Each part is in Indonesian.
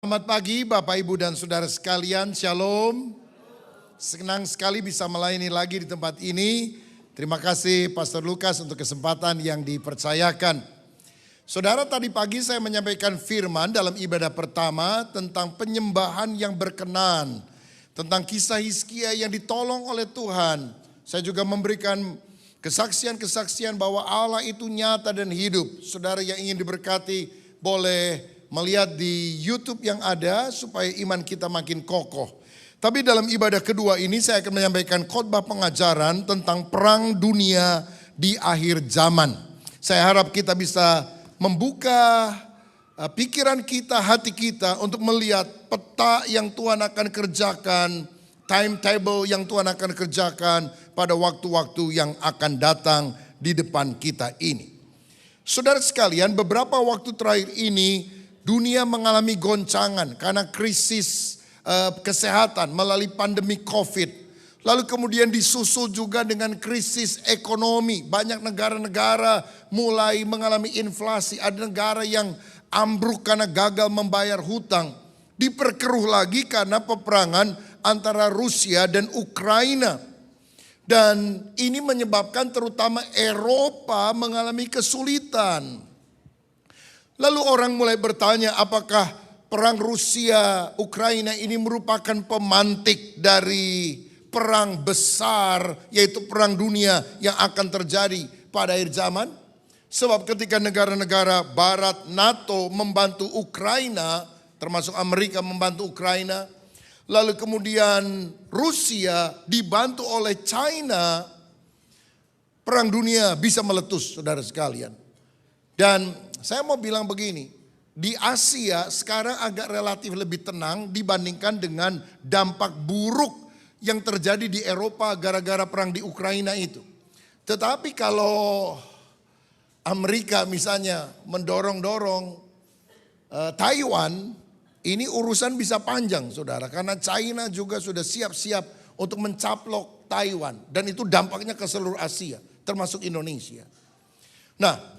Selamat pagi Bapak Ibu dan Saudara sekalian, Shalom. Senang sekali bisa melayani lagi di tempat ini. Terima kasih Pastor Lukas untuk kesempatan yang dipercayakan. Saudara, tadi pagi saya menyampaikan firman dalam ibadah pertama tentang penyembahan yang berkenan. Tentang kisah Hizkia yang ditolong oleh Tuhan. Saya juga memberikan kesaksian-kesaksian bahwa Allah itu nyata dan hidup. Saudara yang ingin diberkati boleh melihat di YouTube yang ada supaya iman kita makin kokoh. Tapi dalam ibadah kedua ini saya akan menyampaikan khotbah pengajaran tentang perang dunia di akhir zaman. Saya harap kita bisa membuka pikiran kita, hati kita untuk melihat peta yang Tuhan akan kerjakan, timetable yang Tuhan akan kerjakan pada waktu-waktu yang akan datang di depan kita ini. Saudara sekalian, beberapa waktu terakhir ini dunia mengalami goncangan karena krisis kesehatan melalui pandemi COVID. Lalu kemudian disusul juga dengan krisis ekonomi. Banyak negara-negara mulai mengalami inflasi. Ada negara yang ambruk karena gagal membayar hutang. Diperkeruh lagi karena peperangan antara Rusia dan Ukraina. Dan ini menyebabkan terutama Eropa mengalami kesulitan. Lalu orang mulai bertanya, apakah perang Rusia-Ukraina ini merupakan pemantik dari perang besar, yaitu perang dunia yang akan terjadi pada akhir zaman? Sebab ketika negara-negara barat NATO membantu Ukraina, termasuk Amerika membantu Ukraina, lalu kemudian Rusia dibantu oleh China, perang dunia bisa meletus, saudara sekalian. Dan saya mau bilang begini, di Asia sekarang agak relatif lebih tenang dibandingkan dengan dampak buruk yang terjadi di Eropa gara-gara perang di Ukraina itu. Tetapi kalau Amerika misalnya mendorong-dorong Taiwan, ini urusan bisa panjang saudara. Karena China juga sudah siap-siap untuk mencaplok Taiwan. Dan itu dampaknya ke seluruh Asia, termasuk Indonesia. Nah,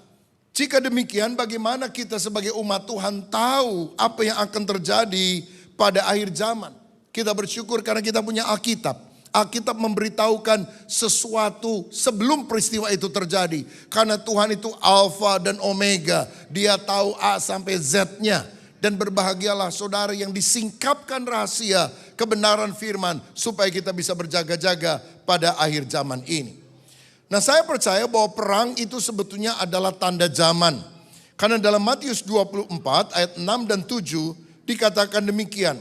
jika demikian, bagaimana kita sebagai umat Tuhan tahu apa yang akan terjadi pada akhir zaman? Kita bersyukur karena kita punya Alkitab. Alkitab memberitahukan sesuatu sebelum peristiwa itu terjadi. Karena Tuhan itu Alfa dan Omega. Dia tahu A sampai Z-nya. Dan berbahagialah saudara yang disingkapkan rahasia kebenaran firman supaya kita bisa berjaga-jaga pada akhir zaman ini. Nah, saya percaya bahwa perang itu sebetulnya adalah tanda zaman. Karena dalam Matius 24 ayat 6 dan 7 dikatakan demikian.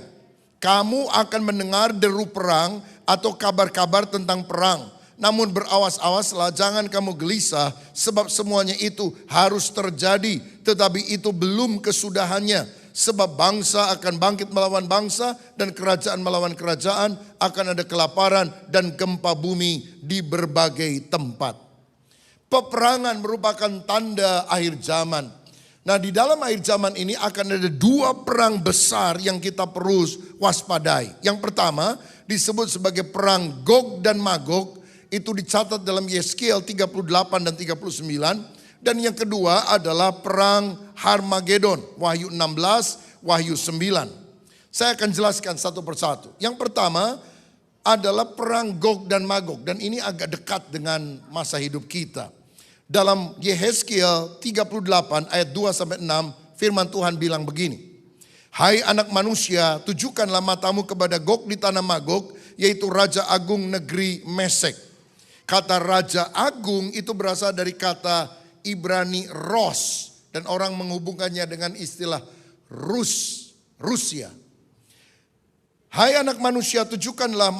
Kamu akan mendengar deru perang atau kabar-kabar tentang perang. Namun berawas-awaslah, jangan kamu gelisah sebab semuanya itu harus terjadi. Tetapi itu belum kesudahannya. Sebab bangsa akan bangkit melawan bangsa dan kerajaan melawan kerajaan, akan ada kelaparan dan gempa bumi di berbagai tempat. Peperangan merupakan tanda akhir zaman. Nah, di dalam akhir zaman ini akan ada dua perang besar yang kita perlu waspadai. Yang pertama disebut sebagai perang Gog dan Magog, itu dicatat dalam Yeskiel 38 dan 39. Dan yang kedua adalah perang Harmagedon, Wahyu 16, Wahyu 9. Saya akan jelaskan satu persatu. Yang pertama adalah perang Gog dan Magog. Dan ini agak dekat dengan masa hidup kita. Dalam Yehezkiel 38 ayat 2-6 firman Tuhan bilang begini. Hai anak manusia, tujukanlah matamu kepada Gog di tanah Magog, yaitu Raja Agung negeri Mesek. Kata Raja Agung itu berasal dari kata Ibrani Ros, dan orang menghubungkannya dengan istilah Rusia. Hai anak manusia, tujukanlah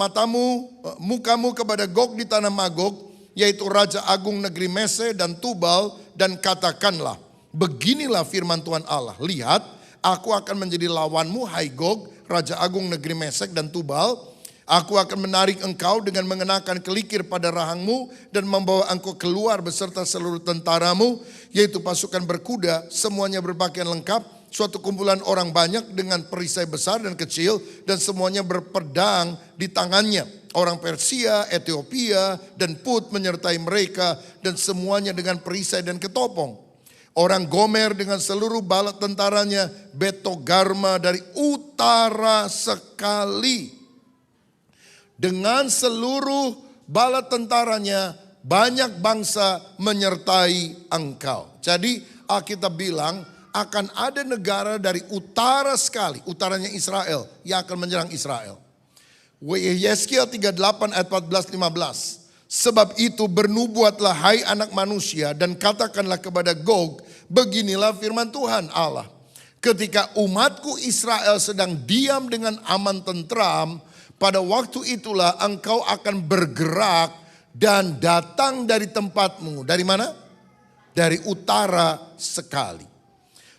mukamu kepada Gog di tanah Magog, yaitu Raja Agung negeri Mesek dan Tubal, dan katakanlah, beginilah firman Tuhan Allah. Lihat, aku akan menjadi lawanmu, hai Gog, Raja Agung negeri Mesek dan Tubal. Aku akan menarik engkau dengan mengenakan kelikir pada rahangmu dan membawa engkau keluar beserta seluruh tentaramu, yaitu pasukan berkuda, semuanya berpakaian lengkap, suatu kumpulan orang banyak dengan perisai besar dan kecil, dan semuanya berpedang di tangannya. Orang Persia, Ethiopia, dan Put menyertai mereka, dan semuanya dengan perisai dan ketopong. Orang Gomer dengan seluruh bala tentaranya, Betogarma dari utara sekali. Dengan seluruh bala tentaranya, banyak bangsa menyertai engkau. Jadi Alkitab bilang akan ada negara dari utara sekali, utaranya Israel, yang akan menyerang Israel. Yeskiel 38 ayat 14-15. Sebab itu bernubuatlah hai anak manusia dan katakanlah kepada Gog, beginilah firman Tuhan Allah. Ketika umatku Israel sedang diam dengan aman tentram, pada waktu itulah engkau akan bergerak dan datang dari tempatmu. Dari mana? Dari utara sekali.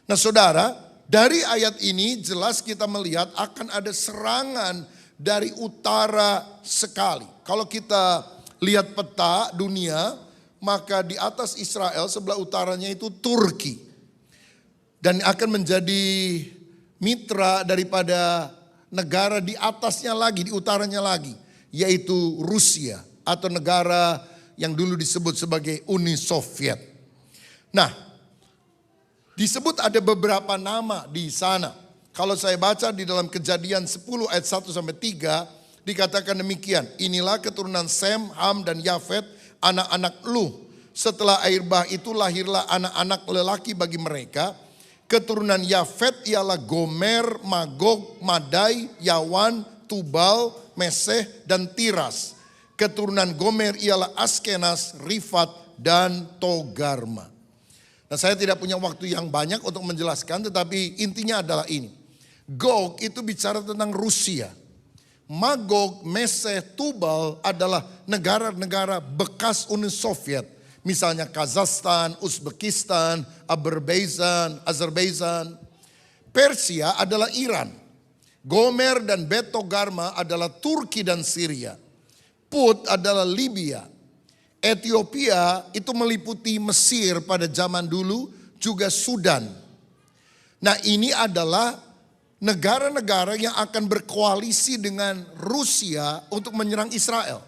Nah saudara, dari ayat ini jelas kita melihat akan ada serangan dari utara sekali. Kalau kita lihat peta dunia, maka di atas Israel sebelah utaranya itu Turki. Dan akan menjadi mitra daripada negara di atasnya lagi, di utaranya lagi. Yaitu Rusia atau negara yang dulu disebut sebagai Uni Soviet. Nah, disebut ada beberapa nama di sana. Kalau saya baca di dalam Kejadian 10 ayat 1-3, dikatakan demikian, inilah keturunan Sem, Ham dan Yafet, anak-anak Lu. Setelah air bah itu lahirlah anak-anak lelaki bagi mereka. Keturunan Yafet ialah Gomer, Magog, Madai, Yawan, Tubal, Meseh dan Tiras. Keturunan Gomer ialah Askenas, Rifat dan Togarma. Nah, saya tidak punya waktu yang banyak untuk menjelaskan, tetapi intinya adalah ini. Gog itu bicara tentang Rusia. Magog, Meseh, Tubal adalah negara-negara bekas Uni Soviet. Misalnya Kazakhstan, Uzbekistan, Azerbaijan. Persia adalah Iran. Gomer dan Betogarma adalah Turki dan Syria. Put adalah Libya. Ethiopia itu meliputi Mesir pada zaman dulu, juga Sudan. Nah ini adalah negara-negara yang akan berkoalisi dengan Rusia untuk menyerang Israel.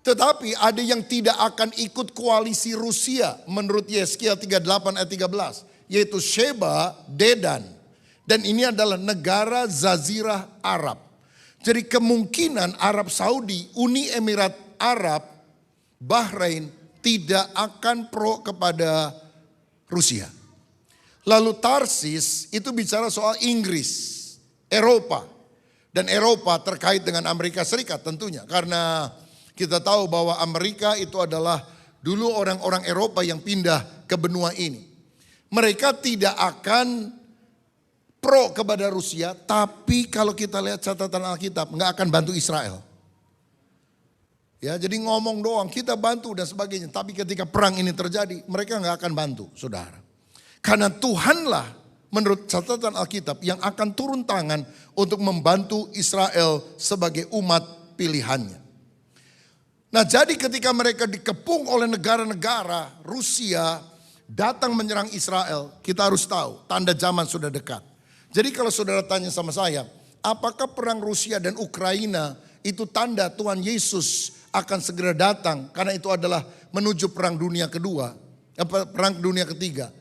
Tetapi ada yang tidak akan ikut koalisi Rusia menurut Yeskiel 38 ayat 13. Yaitu Sheba, Dedan. Dan ini adalah negara Jazirah Arab. Jadi kemungkinan Arab Saudi, Uni Emirat Arab, Bahrain tidak akan pro kepada Rusia. Lalu Tarsis itu bicara soal Inggris, Eropa. Dan Eropa terkait dengan Amerika Serikat tentunya. Karena kita tahu bahwa Amerika itu adalah dulu orang-orang Eropa yang pindah ke benua ini. Mereka tidak akan pro kepada Rusia, tapi kalau kita lihat catatan Alkitab nggak akan bantu Israel. Ya, jadi ngomong doang, kita bantu dan sebagainya. Tapi ketika perang ini terjadi, mereka nggak akan bantu, saudara. Karena Tuhanlah menurut catatan Alkitab yang akan turun tangan untuk membantu Israel sebagai umat pilihannya. Nah jadi ketika mereka dikepung oleh negara-negara, Rusia datang menyerang Israel, kita harus tahu tanda zaman sudah dekat. Jadi kalau saudara tanya sama saya, apakah perang Rusia dan Ukraina itu tanda Tuhan Yesus akan segera datang? Karena itu adalah menuju perang dunia kedua, perang dunia ketiga.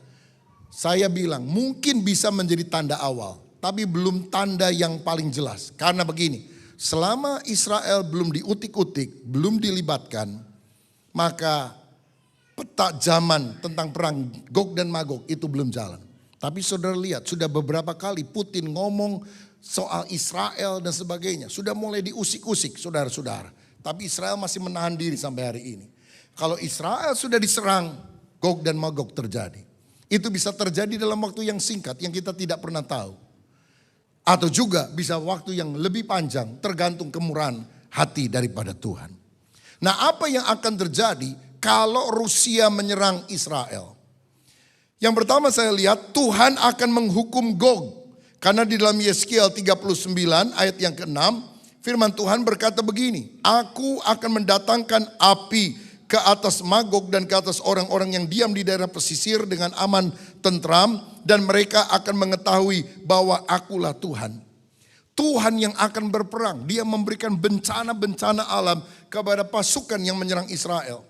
Saya bilang mungkin bisa menjadi tanda awal, tapi belum tanda yang paling jelas. Karena begini, selama Israel belum diutik-utik, belum dilibatkan, maka peta zaman tentang perang Gog dan Magog itu belum jalan. Tapi saudara lihat, sudah beberapa kali Putin ngomong soal Israel dan sebagainya. Sudah mulai diusik-usik saudara-saudara. Tapi Israel masih menahan diri sampai hari ini. Kalau Israel sudah diserang, Gog dan Magog terjadi. Itu bisa terjadi dalam waktu yang singkat yang kita tidak pernah tahu. Atau juga bisa waktu yang lebih panjang, tergantung kemurahan hati daripada Tuhan. Nah apa yang akan terjadi kalau Rusia menyerang Israel? Yang pertama saya lihat Tuhan akan menghukum Gog. Karena di dalam Yeskiel 39 ayat yang ke-6 firman Tuhan berkata begini. Aku akan mendatangkan api ke atas Magog dan ke atas orang-orang yang diam di daerah pesisir dengan aman tentram. Dan mereka akan mengetahui bahwa akulah Tuhan. Tuhan yang akan berperang. Dia memberikan bencana-bencana alam kepada pasukan yang menyerang Israel.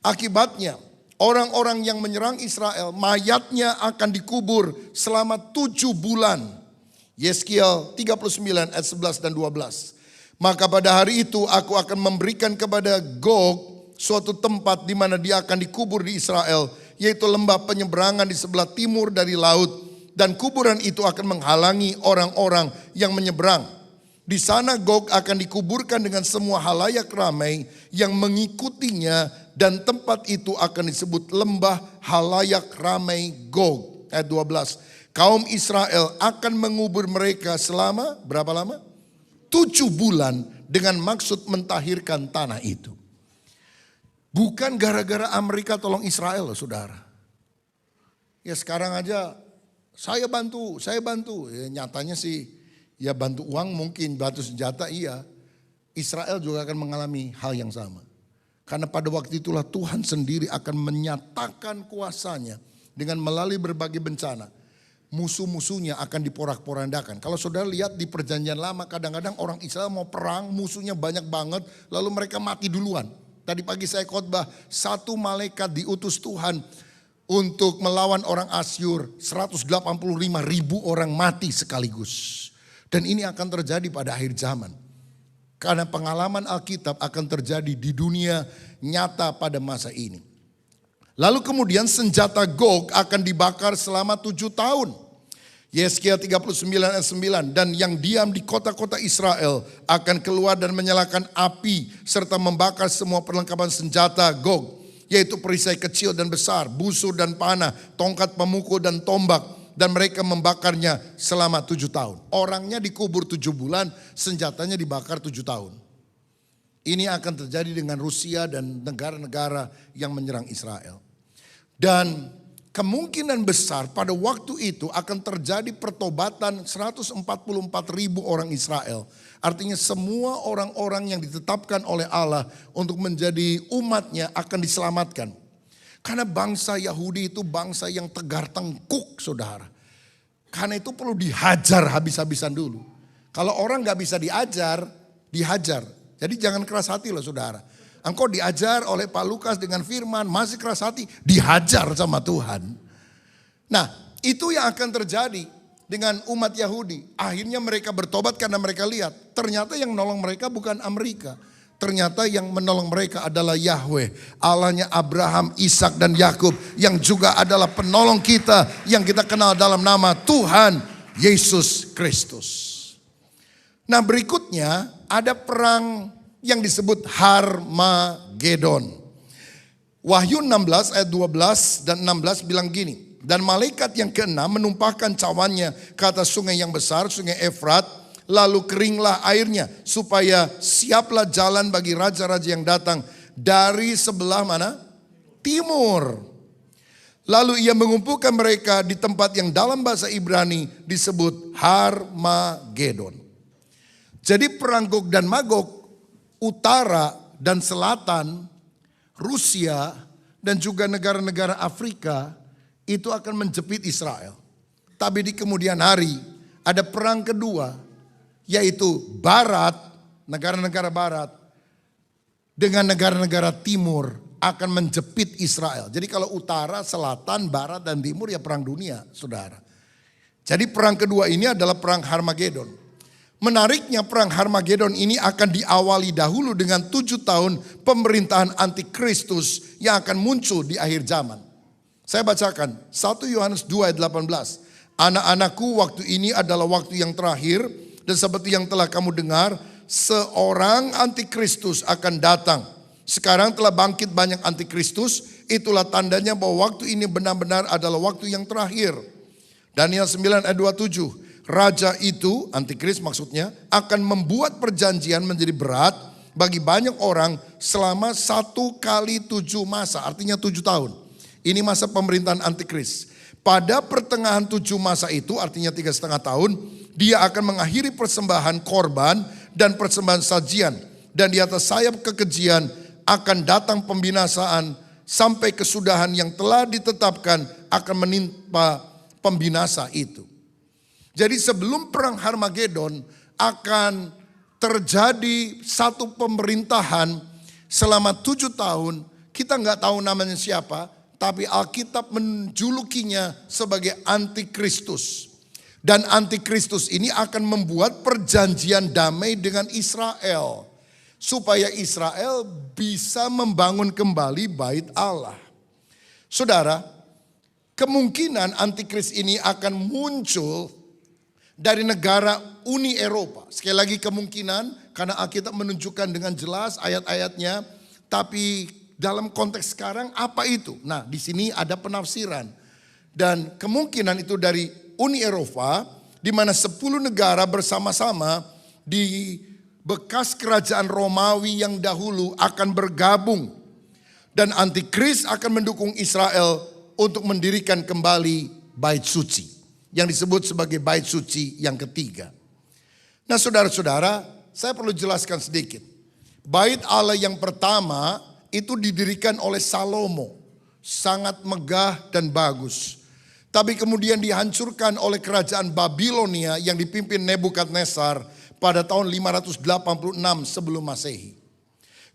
Akibatnya orang-orang yang menyerang Israel, mayatnya akan dikubur selama 7 bulan. Yeskiel 39 ayat 11 dan 12. Maka pada hari itu aku akan memberikan kepada Gog suatu tempat di mana dia akan dikubur di Israel, yaitu lembah penyeberangan di sebelah timur dari laut. Dan kuburan itu akan menghalangi orang-orang yang menyeberang. Di sana Gog akan dikuburkan dengan semua halayak ramai yang mengikutinya, dan tempat itu akan disebut lembah halayak ramai Gog. Ayat 12. Kaum Israel akan mengubur mereka selama berapa lama? 7 bulan dengan maksud mentahirkan tanah itu. Bukan gara-gara Amerika tolong Israel loh saudara. Ya sekarang aja saya bantu. Ya, nyatanya sih ya bantu uang mungkin, bantu senjata iya. Israel juga akan mengalami hal yang sama. Karena pada waktu itulah Tuhan sendiri akan menyatakan kuasanya dengan melalui berbagai bencana. Musuh-musuhnya akan diporak-porandakan. Kalau saudara lihat di perjanjian lama, kadang-kadang orang Israel mau perang, musuhnya banyak banget, lalu mereka mati duluan. Tadi pagi saya khotbah, satu malaikat diutus Tuhan untuk melawan orang Asyur, 185.000 orang mati sekaligus. Dan ini akan terjadi pada akhir zaman. Karena pengalaman Alkitab akan terjadi di dunia nyata pada masa ini. Lalu kemudian senjata Gog akan dibakar selama 7 tahun. Yeskiel 39 ayat 9. Dan yang diam di kota-kota Israel akan keluar dan menyalakan api serta membakar semua perlengkapan senjata Gog, yaitu perisai kecil dan besar, busur dan panah, tongkat pemukul dan tombak. Dan mereka membakarnya selama 7 tahun. Orangnya dikubur 7 bulan, senjatanya dibakar 7 tahun. Ini akan terjadi dengan Rusia dan negara-negara yang menyerang Israel. Dan kemungkinan besar pada waktu itu akan terjadi pertobatan 144.000 orang Israel. Artinya semua orang-orang yang ditetapkan oleh Allah untuk menjadi umatnya akan diselamatkan. Karena bangsa Yahudi itu bangsa yang tegar tengkuk saudara. Karena itu perlu dihajar habis-habisan dulu. Kalau orang gak bisa diajar, dihajar. Jadi jangan keras hati loh saudara. Engkau diajar oleh Pak Lukas dengan firman, masih keras hati, dihajar sama Tuhan. Nah itu yang akan terjadi dengan umat Yahudi. Akhirnya mereka bertobat karena mereka lihat, ternyata yang menolong mereka bukan Amerika. Ternyata yang menolong mereka adalah Yahweh, Allahnya Abraham, Ishak dan Yakub, yang juga adalah penolong kita yang kita kenal dalam nama Tuhan Yesus Kristus. Nah berikutnya ada perang yang disebut Harmagedon. Wahyu 16 ayat 12 dan 16 bilang gini. Dan malaikat yang keenam menumpahkan cawannya ke atas sungai yang besar, sungai Efrat. Lalu keringlah airnya supaya siaplah jalan bagi raja-raja yang datang dari sebelah mana? Timur. Lalu ia mengumpulkan mereka di tempat yang dalam bahasa Ibrani disebut Harmagedon. Jadi perang Gog dan Magog, utara dan selatan, Rusia dan juga negara-negara Afrika itu akan menjepit Israel. Tapi di kemudian hari ada perang kedua, yaitu barat, negara-negara barat dengan negara-negara timur akan menjepit Israel. Jadi kalau utara, selatan, barat dan timur ya perang dunia saudara. Jadi perang kedua ini adalah perang Harmagedon. Menariknya perang Harmagedon ini akan diawali dahulu dengan 7 tahun pemerintahan antikristus yang akan muncul di akhir zaman. Saya bacakan 1 Yohanes 2 ayat 18. Anak-anakku, waktu ini adalah waktu yang terakhir. Dan seperti yang telah kamu dengar, seorang antikristus akan datang. Sekarang telah bangkit banyak antikristus, itulah tandanya bahwa waktu ini benar-benar adalah waktu yang terakhir. Daniel 9 ayat 27, raja itu, antikris maksudnya, akan membuat perjanjian menjadi berat bagi banyak orang selama 1 kali 7 masa, artinya 7 tahun. Ini masa pemerintahan antikris. Pada pertengahan 7 masa itu, artinya 3,5 tahun, dia akan mengakhiri persembahan korban dan persembahan sajian. Dan di atas sayap kekejian akan datang pembinasaan sampai kesudahan yang telah ditetapkan akan menimpa pembinasa itu. Jadi sebelum perang Harmagedon akan terjadi satu pemerintahan selama 7 tahun. Kita nggak tahu namanya siapa. tapi Alkitab menjulukinya sebagai antikristus. Dan antikristus ini akan membuat perjanjian damai dengan Israel, supaya Israel bisa membangun kembali bait Allah. Saudara, kemungkinan antikris ini akan muncul dari negara Uni Eropa. Sekali lagi kemungkinan, karena Alkitab menunjukkan dengan jelas ayat-ayatnya. Tapi dalam konteks sekarang apa itu? Nah, di sini ada penafsiran. Dan kemungkinan itu dari Uni Eropa, di mana 10 negara bersama-sama di bekas kerajaan Romawi yang dahulu akan bergabung. Dan antikris akan mendukung Israel untuk mendirikan kembali bait suci, yang disebut sebagai bait suci yang ketiga. Nah saudara-saudara, saya perlu jelaskan sedikit. Bait Allah yang pertama itu didirikan oleh Salomo, sangat megah dan bagus. Tapi kemudian dihancurkan oleh kerajaan Babilonia yang dipimpin Nebukadnezar pada tahun 586 sebelum Masehi.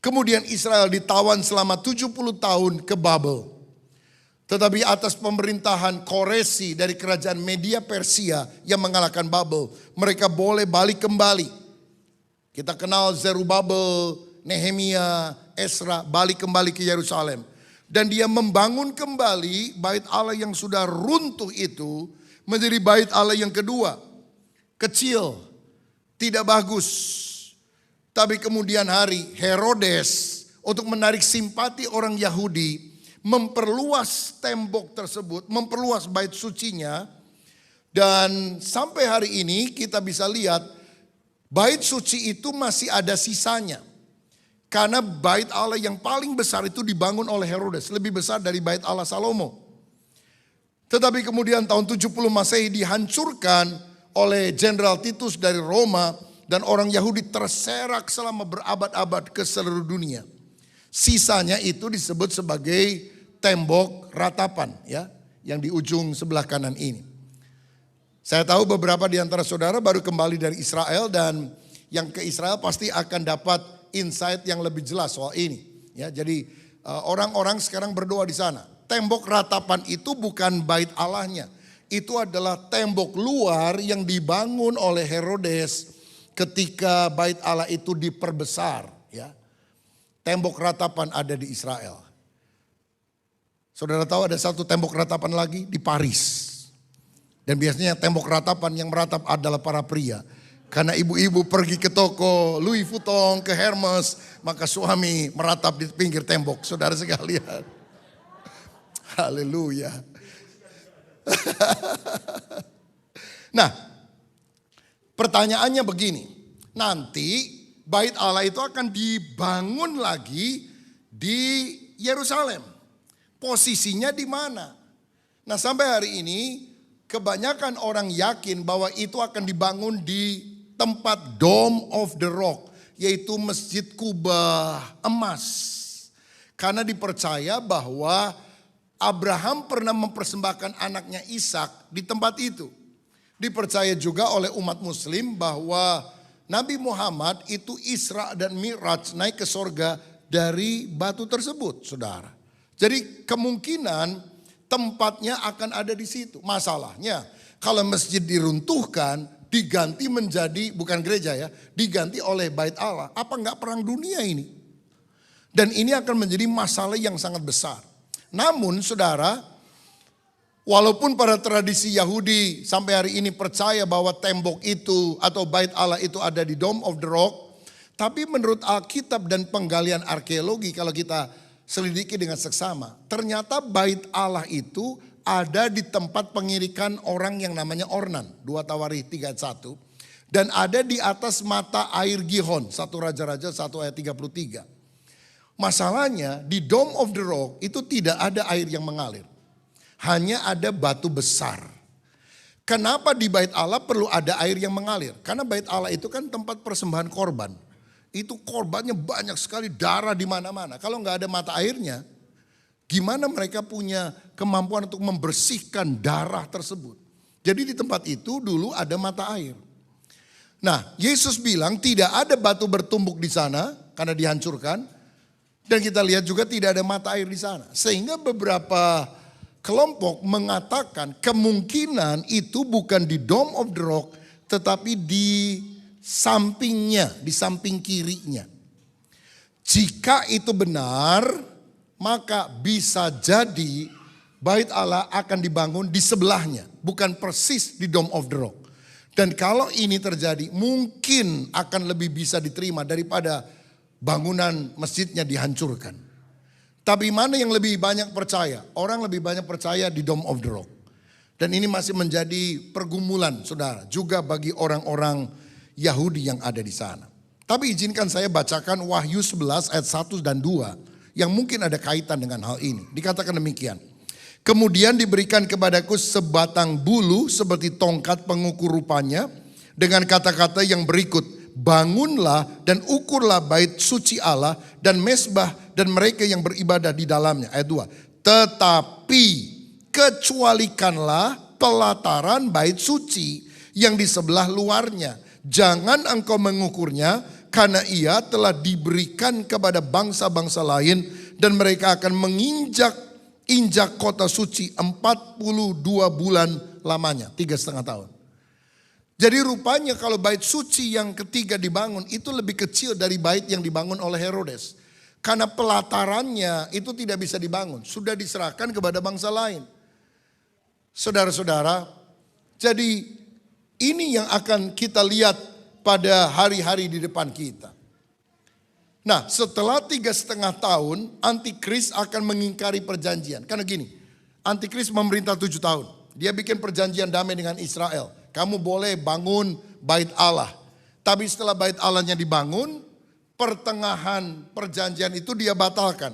Kemudian Israel ditawan selama 70 tahun ke Babel. Tetapi atas pemerintahan Koresi dari kerajaan Media Persia yang mengalahkan Babel, mereka boleh balik kembali. Kita kenal Zerubabel, Nehemia, Esra balik kembali ke Yerusalem. Dan dia membangun kembali bait Allah yang sudah runtuh itu menjadi bait Allah yang kedua. Kecil, tidak bagus. Tapi kemudian hari Herodes untuk menarik simpati orang Yahudi memperluas tembok tersebut, memperluas bait sucinya. Dan sampai hari ini kita bisa lihat bait suci itu masih ada sisanya. Karena bait Allah yang paling besar itu dibangun oleh Herodes, lebih besar dari bait Allah Salomo. Tetapi kemudian tahun 70 Masehi dihancurkan oleh Jenderal Titus dari Roma, dan orang Yahudi terserak selama berabad-abad ke seluruh dunia. Sisanya itu disebut sebagai tembok ratapan, ya, yang di ujung sebelah kanan ini. Saya tahu beberapa di antara saudara baru kembali dari Israel, dan yang ke Israel pasti akan dapat insight yang lebih jelas soal ini. Ya, jadi orang-orang sekarang berdoa di sana. Tembok ratapan itu bukan bait Allahnya. Itu adalah tembok luar yang dibangun oleh Herodes ketika bait Allah itu diperbesar. Ya. Tembok ratapan ada di Israel. Saudara tahu ada satu tembok ratapan lagi di Paris. Dan biasanya tembok ratapan yang meratap adalah para pria. Karena ibu-ibu pergi ke toko Louis Vuitton, ke Hermes, maka suami meratap di pinggir tembok. Saudara sekalian. Haleluya. Nah, pertanyaannya begini. Nanti bait Allah itu akan dibangun lagi di Yerusalem. Posisinya di mana? Nah, sampai hari ini kebanyakan orang yakin bahwa itu akan dibangun di tempat Dome of the Rock, yaitu Masjid Kubah emas. Karena dipercaya bahwa Abraham pernah mempersembahkan anaknya Ishak di tempat itu. Dipercaya juga oleh umat muslim bahwa Nabi Muhammad itu Isra dan Mi'raj, naik ke sorga dari batu tersebut, saudara. Jadi kemungkinan tempatnya akan ada di situ. Masalahnya kalau masjid diruntuhkan, diganti menjadi, bukan gereja ya, diganti oleh bait Allah. Apa enggak perang dunia ini? Dan ini akan menjadi masalah yang sangat besar. Namun saudara, walaupun pada tradisi Yahudi sampai hari ini percaya bahwa tembok itu atau bait Allah itu ada di Dome of the Rock. Tapi menurut Alkitab dan penggalian arkeologi, kalau kita selidiki dengan seksama, ternyata bait Allah itu ada di tempat pengirikan orang yang namanya Ornan, 2 Tawarikh 3:1, dan ada di atas mata air Gihon, 1 Raja-Raja 1 ayat 33. Masalahnya di Dome of the Rock itu tidak ada air yang mengalir, hanya ada batu besar. Kenapa di bait Allah perlu ada air yang mengalir? Karena bait Allah itu kan tempat persembahan korban. Itu korbannya banyak sekali, darah di mana-mana. Kalau nggak ada mata airnya, gimana mereka punya kemampuan untuk membersihkan darah tersebut? Jadi di tempat itu dulu ada mata air. Nah, Yesus bilang tidak ada batu bertumbuk di sana karena dihancurkan. Dan kita lihat juga tidak ada mata air di sana. Sehingga beberapa kelompok mengatakan kemungkinan itu bukan di Dome of the Rock, tetapi di sampingnya, di samping kirinya. Jika itu benar, maka bisa jadi Bait Allah akan dibangun di sebelahnya, bukan persis di Dome of the Rock. Dan kalau ini terjadi, mungkin akan lebih bisa diterima daripada bangunan masjidnya dihancurkan. Tapi mana yang lebih banyak percaya? Orang lebih banyak percaya di Dome of the Rock. Dan ini masih menjadi pergumulan, saudara, juga bagi orang-orang Yahudi yang ada di sana. Tapi izinkan saya bacakan Wahyu 11 ayat 1 dan 2 yang mungkin ada kaitan dengan hal ini. Dikatakan demikian. Kemudian diberikan kepadaku sebatang bulu seperti tongkat pengukur rupanya dengan kata-kata yang berikut. Bangunlah dan ukurlah bait suci Allah dan mezbah dan mereka yang beribadah di dalamnya. Ayat 2. Tetapi kecualikanlah pelataran bait suci yang di sebelah luarnya. Jangan engkau mengukurnya karena ia telah diberikan kepada bangsa-bangsa lain dan mereka akan menginjak kota suci 42 bulan lamanya, 3,5 tahun. Jadi rupanya kalau bait suci yang ketiga dibangun itu lebih kecil dari bait yang dibangun oleh Herodes. Karena pelatarannya itu tidak bisa dibangun, sudah diserahkan kepada bangsa lain. Saudara-saudara, jadi ini yang akan kita lihat pada hari-hari di depan kita. Nah, setelah 3,5 tahun, Antikris akan mengingkari perjanjian. Karena gini, Antikris memerintah 7 tahun. Dia bikin perjanjian damai dengan Israel. Kamu boleh bangun bait Allah. Tapi setelah bait Allahnya dibangun, pertengahan perjanjian itu dia batalkan.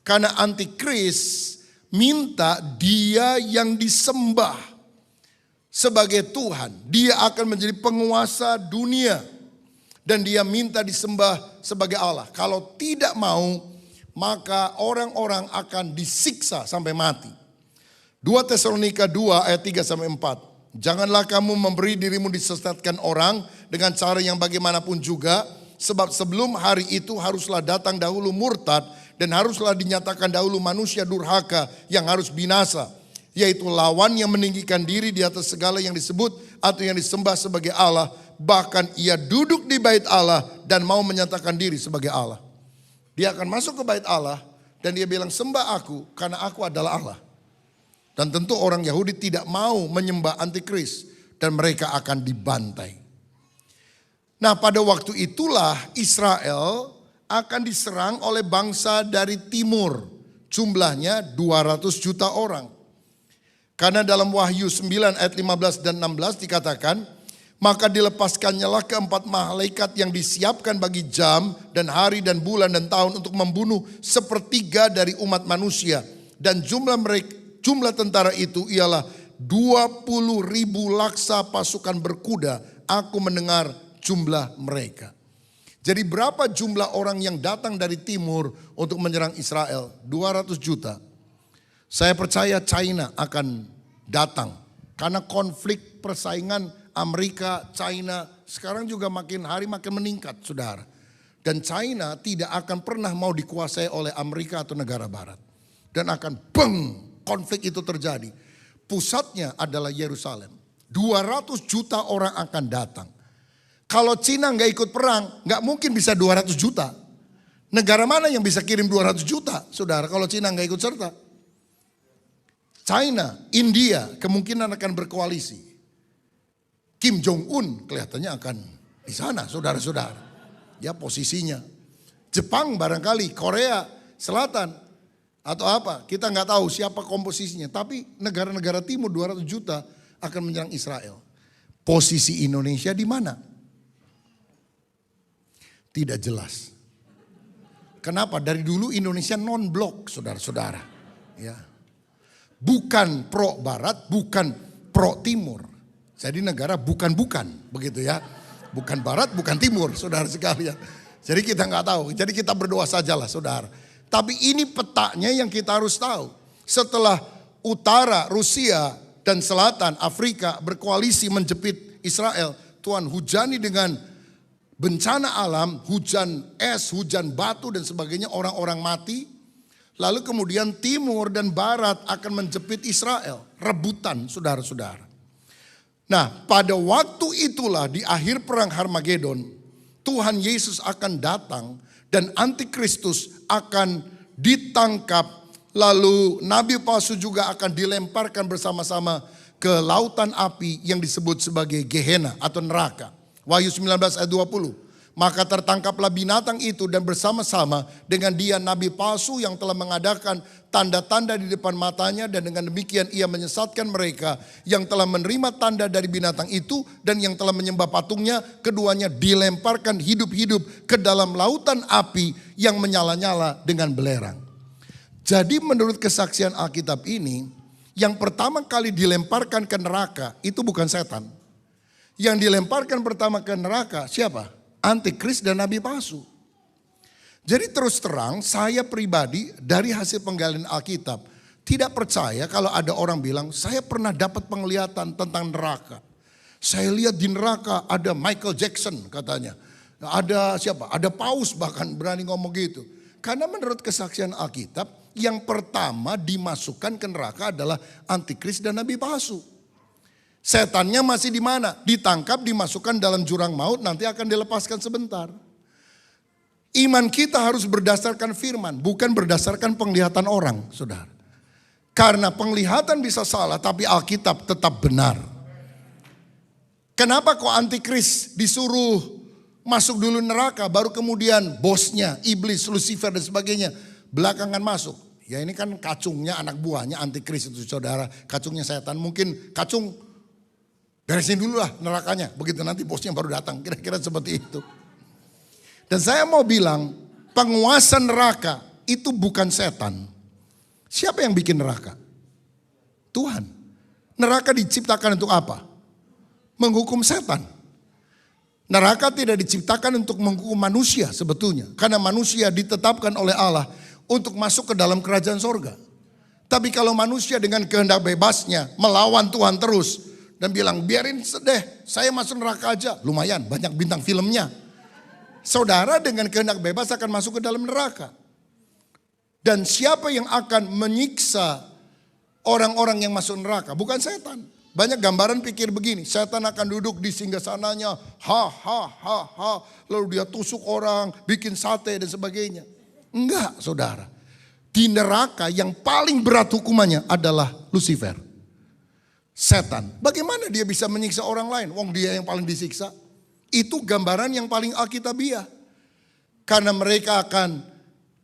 Karena Antikris minta dia yang disembah sebagai Tuhan. Dia akan menjadi penguasa dunia. Dan dia minta disembah sebagai Allah. Kalau tidak mau, maka orang-orang akan disiksa sampai mati. 2 Tesalonika 2 ayat 3-4. Janganlah kamu memberi dirimu disesatkan orang dengan cara yang bagaimanapun juga. Sebab sebelum hari itu haruslah datang dahulu murtad. Dan haruslah dinyatakan dahulu manusia durhaka yang harus binasa. Yaitu lawan yang meninggikan diri di atas segala yang disebut atau yang disembah sebagai Allah. Bahkan ia duduk di bait Allah dan mau menyatakan diri sebagai Allah. Dia akan masuk ke bait Allah dan dia bilang sembah aku karena aku adalah Allah. Dan tentu orang Yahudi tidak mau menyembah Antikris dan mereka akan dibantai. Nah, pada waktu itulah Israel akan diserang oleh bangsa dari timur. Jumlahnya 200 juta orang. Karena dalam Wahyu 9 ayat 15 dan 16 dikatakan, maka dilepaskannyalah keempat malaikat yang disiapkan bagi jam dan hari dan bulan dan tahun untuk membunuh sepertiga dari umat manusia. Dan jumlah tentara itu ialah 20.000 laksa pasukan berkuda. Aku mendengar jumlah mereka. Jadi berapa jumlah orang yang datang dari timur untuk menyerang Israel? 200 juta. Saya percaya China akan datang. Karena konflik persaingan Amerika, China sekarang juga makin hari makin meningkat, saudara. Dan China tidak akan pernah mau dikuasai oleh Amerika atau negara barat. Dan akan konflik itu terjadi. Pusatnya adalah Yerusalem. 200 juta orang akan datang. Kalau Cina nggak ikut perang, nggak mungkin bisa 200 juta. Negara mana yang bisa kirim 200 juta, saudara, kalau Cina nggak ikut serta? China, India kemungkinan akan berkoalisi. Kim Jong-un kelihatannya akan di sana, saudara-saudara. Ya posisinya. Jepang barangkali, Korea Selatan atau apa. Kita nggak tahu siapa komposisinya. Tapi negara-negara timur 200 juta akan menyerang Israel. Posisi Indonesia di mana? Tidak jelas. Kenapa? Dari dulu Indonesia non-blok, saudara-saudara. Ya. Bukan pro barat, bukan pro timur. Jadi negara bukan-bukan, begitu ya. Bukan barat, bukan timur, saudara sekalian. Jadi kita nggak tahu, jadi kita berdoa sajalah, saudara. Tapi ini petanya yang kita harus tahu. Setelah utara, Rusia, dan selatan, Afrika berkoalisi menjepit Israel. Tuhan hujani dengan bencana alam, hujan es, hujan batu dan sebagainya, orang-orang mati. Lalu kemudian timur dan barat akan menjepit Israel. Rebutan saudara-saudara. Nah, pada waktu itulah di akhir perang Harmagedon, Tuhan Yesus akan datang dan antikristus akan ditangkap. Lalu nabi palsu juga akan dilemparkan bersama-sama ke lautan api yang disebut sebagai Gehenna atau neraka. Wahyu 19 ayat 20. Maka tertangkaplah binatang itu dan bersama-sama dengan dia nabi palsu yang telah mengadakan tanda-tanda di depan matanya. Dan dengan demikian ia menyesatkan mereka yang telah menerima tanda dari binatang itu dan yang telah menyembah patungnya. Keduanya dilemparkan hidup-hidup ke dalam lautan api yang menyala-nyala dengan belerang. Jadi menurut kesaksian Alkitab ini, yang pertama kali dilemparkan ke neraka itu bukan setan. Yang dilemparkan pertama ke neraka siapa? Antikris dan nabi palsu. Jadi terus terang saya pribadi dari hasil penggalian Alkitab tidak percaya kalau ada orang bilang saya pernah dapat penglihatan tentang neraka. Saya lihat di neraka ada Michael Jackson katanya. Ada siapa? Ada Paus bahkan berani ngomong gitu. Karena menurut kesaksian Alkitab yang pertama dimasukkan ke neraka adalah antikris dan nabi palsu. Setannya masih di mana? Ditangkap, dimasukkan dalam jurang maut, nanti akan dilepaskan sebentar. Iman kita harus berdasarkan firman, bukan berdasarkan penglihatan orang, saudara. Karena penglihatan bisa salah, tapi Alkitab tetap benar. Kenapa kok antikris disuruh masuk dulu neraka, baru kemudian bosnya, iblis, Lucifer dan sebagainya, belakangan masuk. Ya ini kan kacungnya, anak buahnya antikris itu saudara, kacungnya setan. Mungkin kacung beresin dulu lah nerakanya, begitu nanti bosnya baru datang, kira-kira seperti itu. Dan saya mau bilang, penguasa neraka itu bukan setan. Siapa yang bikin neraka? Tuhan. Neraka diciptakan untuk apa? Menghukum setan. Neraka tidak diciptakan untuk menghukum manusia sebetulnya. Karena manusia ditetapkan oleh Allah untuk masuk ke dalam kerajaan sorga. Tapi kalau manusia dengan kehendak bebasnya melawan Tuhan terus, dan bilang biarin sedeh, saya masuk neraka aja. Lumayan banyak bintang filmnya. Saudara dengan kehendak bebas akan masuk ke dalam neraka. Dan siapa yang akan menyiksa orang-orang yang masuk neraka? Bukan setan. Banyak gambaran pikir begini, setan akan duduk di singgasananya, lalu dia tusuk orang, bikin sate dan sebagainya. Enggak saudara. Di neraka yang paling berat hukumannya adalah Lucifer. Setan. Bagaimana dia bisa menyiksa orang lain? Wong dia yang paling disiksa. Itu gambaran yang paling alkitabiah. Karena mereka akan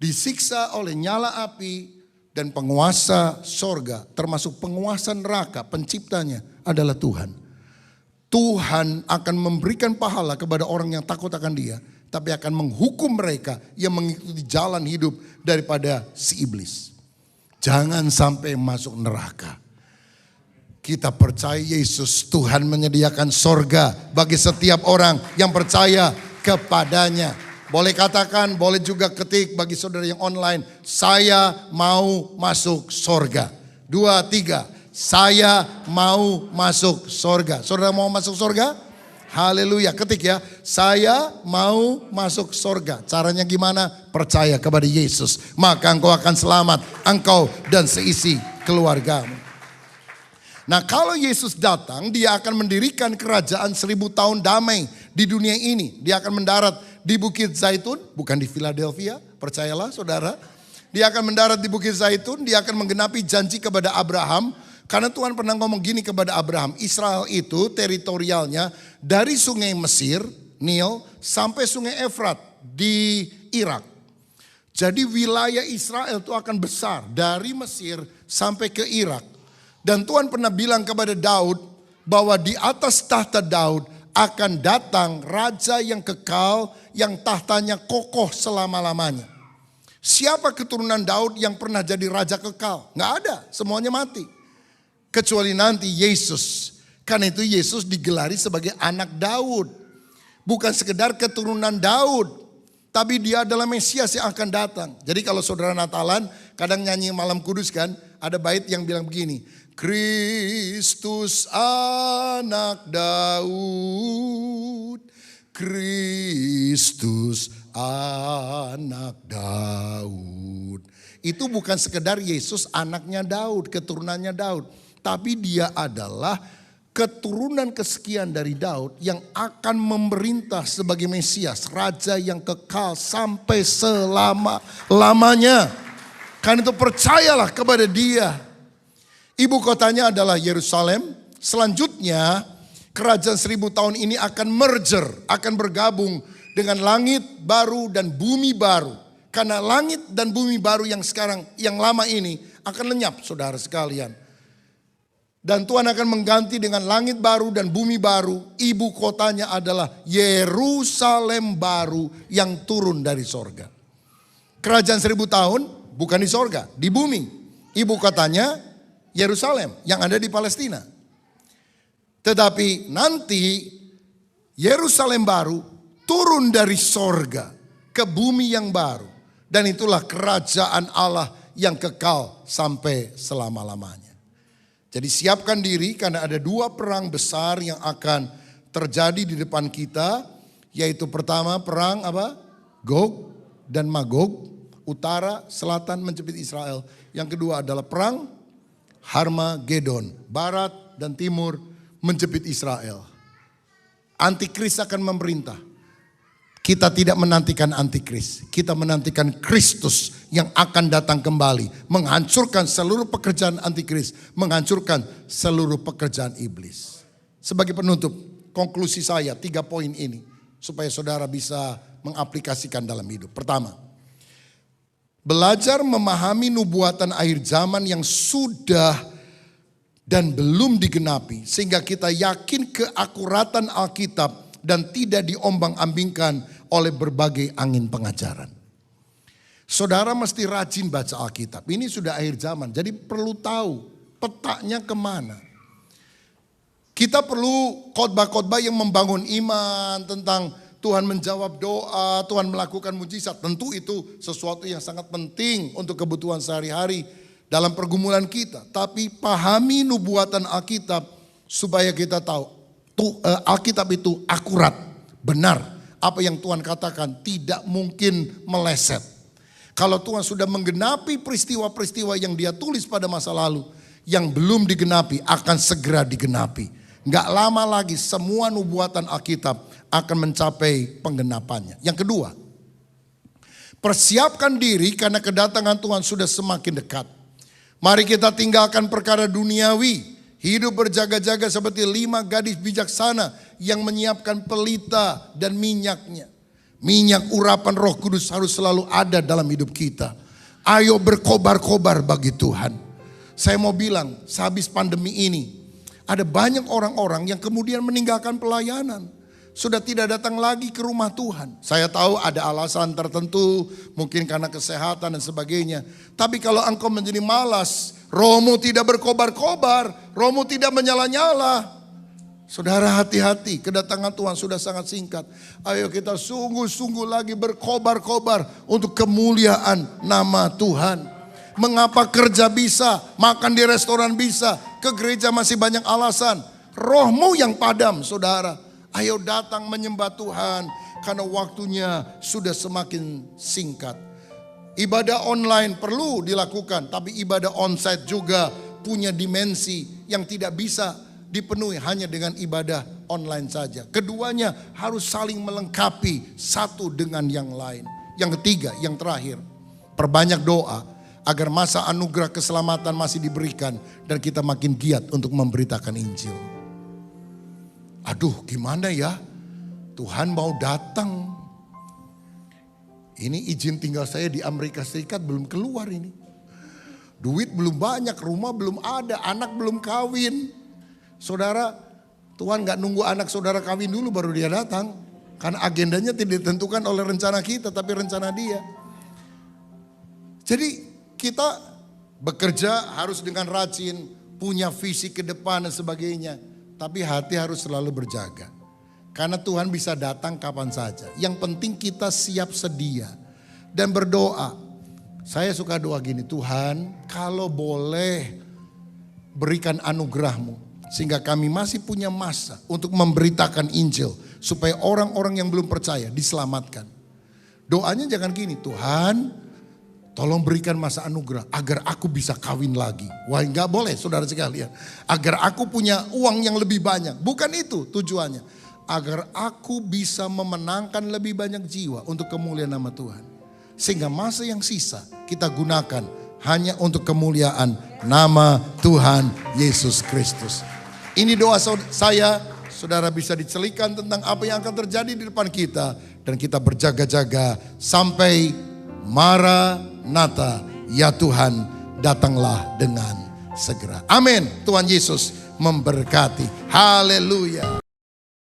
disiksa oleh nyala api dan penguasa sorga. Termasuk penguasa neraka, penciptanya adalah Tuhan. Tuhan akan memberikan pahala kepada orang yang takut akan dia. Tapi akan menghukum mereka yang mengikuti jalan hidup daripada si iblis. Jangan sampai masuk neraka. Kita percaya Yesus, Tuhan menyediakan sorga bagi setiap orang yang percaya kepadanya. Boleh katakan, boleh juga ketik bagi saudara yang online, saya mau masuk sorga. 2, 3, saya mau masuk sorga. Saudara mau masuk sorga? Haleluya, ketik ya, saya mau masuk sorga. Caranya gimana? Percaya kepada Yesus, maka engkau akan selamat, engkau dan seisi keluargamu. Nah kalau Yesus datang, dia akan mendirikan kerajaan 1000 tahun damai di dunia ini. Dia akan mendarat di Bukit Zaitun, bukan di Philadelphia, percayalah saudara. Dia akan mendarat di Bukit Zaitun, dia akan menggenapi janji kepada Abraham. Karena Tuhan pernah ngomong gini kepada Abraham, Israel itu teritorialnya dari sungai Mesir, Nil, sampai sungai Efrat di Irak. Jadi wilayah Israel itu akan besar dari Mesir sampai ke Irak. Dan Tuhan pernah bilang kepada Daud bahwa di atas tahta Daud akan datang raja yang kekal, yang tahtanya kokoh selama-lamanya. Siapa keturunan Daud yang pernah jadi raja kekal? Nggak ada, semuanya mati. Kecuali nanti Yesus. Karena itu Yesus digelari sebagai anak Daud. Bukan sekedar keturunan Daud, tapi dia adalah Mesias yang akan datang. Jadi kalau saudara Natalan kadang nyanyi Malam Kudus kan, ada bait yang bilang begini. Kristus anak Daud, Kristus anak Daud. Itu bukan sekedar Yesus anaknya Daud, keturunannya Daud. Tapi dia adalah keturunan kesekian dari Daud yang akan memerintah sebagai Mesias. Raja yang kekal sampai selama-lamanya. Karena itu percayalah kepada dia. Ibu kotanya adalah Yerusalem. Selanjutnya kerajaan 1000 tahun ini akan merger, akan bergabung dengan langit baru dan bumi baru. Karena langit dan bumi baru yang sekarang, yang lama ini akan lenyap saudara sekalian. Dan Tuhan akan mengganti dengan langit baru dan bumi baru. Ibu kotanya adalah Yerusalem baru yang turun dari sorga. Kerajaan 1000 tahun bukan di sorga, di bumi. Ibu kotanya Yerusalem yang ada di Palestina. Tetapi nanti Yerusalem baru turun dari sorga ke bumi yang baru. Dan itulah kerajaan Allah yang kekal sampai selama-lamanya. Jadi siapkan diri karena ada 2 perang besar yang akan terjadi di depan kita. Yaitu pertama perang apa? Gog dan Magog. Utara, selatan menjepit Israel. Yang kedua adalah perang Harmagedon. Barat dan timur menjepit Israel. Antikris akan memerintah. Kita tidak menantikan antikris. Kita menantikan Kristus yang akan datang kembali. Menghancurkan seluruh pekerjaan antikris. Menghancurkan seluruh pekerjaan iblis. Sebagai penutup, konklusi saya 3 poin ini. Supaya saudara bisa mengaplikasikan dalam hidup. Pertama, belajar memahami nubuatan akhir zaman yang sudah dan belum digenapi. Sehingga kita yakin keakuratan Alkitab dan tidak diombang-ambingkan oleh berbagai angin pengajaran. Saudara mesti rajin baca Alkitab. Ini sudah akhir zaman, jadi perlu tahu petanya kemana. Kita perlu khotbah-khotbah yang membangun iman tentang Tuhan menjawab doa, Tuhan melakukan mujizat. Tentu itu sesuatu yang sangat penting untuk kebutuhan sehari-hari dalam pergumulan kita. Tapi pahami nubuatan Alkitab supaya kita tahu Alkitab itu akurat, benar. Apa yang Tuhan katakan tidak mungkin meleset. Kalau Tuhan sudah menggenapi peristiwa-peristiwa yang dia tulis pada masa lalu, yang belum digenapi akan segera digenapi. Gak lama lagi semua nubuatan Alkitab akan mencapai penggenapannya. Yang kedua, persiapkan diri karena kedatangan Tuhan sudah semakin dekat. Mari kita tinggalkan perkara duniawi. Hidup berjaga-jaga seperti 5 gadis bijaksana yang menyiapkan pelita dan minyaknya. Minyak urapan Roh Kudus harus selalu ada dalam hidup kita. Ayo berkobar-kobar bagi Tuhan. Saya mau bilang, sehabis pandemi ini, ada banyak orang-orang yang kemudian meninggalkan pelayanan. Sudah tidak datang lagi ke rumah Tuhan. Saya tahu ada alasan tertentu, mungkin karena kesehatan dan sebagainya. Tapi kalau engkau menjadi malas, rohmu tidak berkobar-kobar, rohmu tidak menyala-nyala. Saudara hati-hati, kedatangan Tuhan sudah sangat singkat. Ayo kita sungguh-sungguh lagi berkobar-kobar untuk kemuliaan nama Tuhan. Mengapa kerja bisa, makan di restoran bisa, ke gereja masih banyak alasan. Rohmu yang padam saudara. Ayo datang menyembah Tuhan karena waktunya sudah semakin singkat. Ibadah online perlu dilakukan, tapi ibadah onsite juga punya dimensi yang tidak bisa dipenuhi hanya dengan ibadah online saja. Keduanya harus saling melengkapi satu dengan yang lain. Yang ketiga, yang terakhir, perbanyak doa agar masa anugerah keselamatan masih diberikan dan kita makin giat untuk memberitakan Injil. Aduh, gimana ya? Tuhan mau datang. Ini izin tinggal saya di Amerika Serikat belum keluar ini. Duit belum banyak, rumah belum ada, anak belum kawin. Saudara, Tuhan gak nunggu anak saudara kawin dulu baru dia datang. Karena agendanya tidak ditentukan oleh rencana kita, tapi rencana dia. Jadi kita bekerja harus dengan rajin, punya visi ke depan dan sebagainya. Tapi hati harus selalu berjaga. Karena Tuhan bisa datang kapan saja. Yang penting kita siap sedia dan berdoa. Saya suka doa gini, Tuhan kalau boleh berikan anugerah-Mu. Sehingga kami masih punya masa untuk memberitakan Injil. Supaya orang-orang yang belum percaya diselamatkan. Doanya jangan gini, Tuhan tolong berikan masa anugerah agar aku bisa kawin lagi. Wah, enggak boleh saudara sekalian. Agar aku punya uang yang lebih banyak. Bukan itu tujuannya. Agar aku bisa memenangkan lebih banyak jiwa untuk kemuliaan nama Tuhan. Sehingga masa yang sisa kita gunakan hanya untuk kemuliaan nama Tuhan Yesus Kristus. Ini doa saya, saudara bisa dicelikan tentang apa yang akan terjadi di depan kita. Dan kita berjaga-jaga sampai Maranatha, ya Tuhan datanglah dengan segera. Amin. Tuhan Yesus memberkati. Haleluya.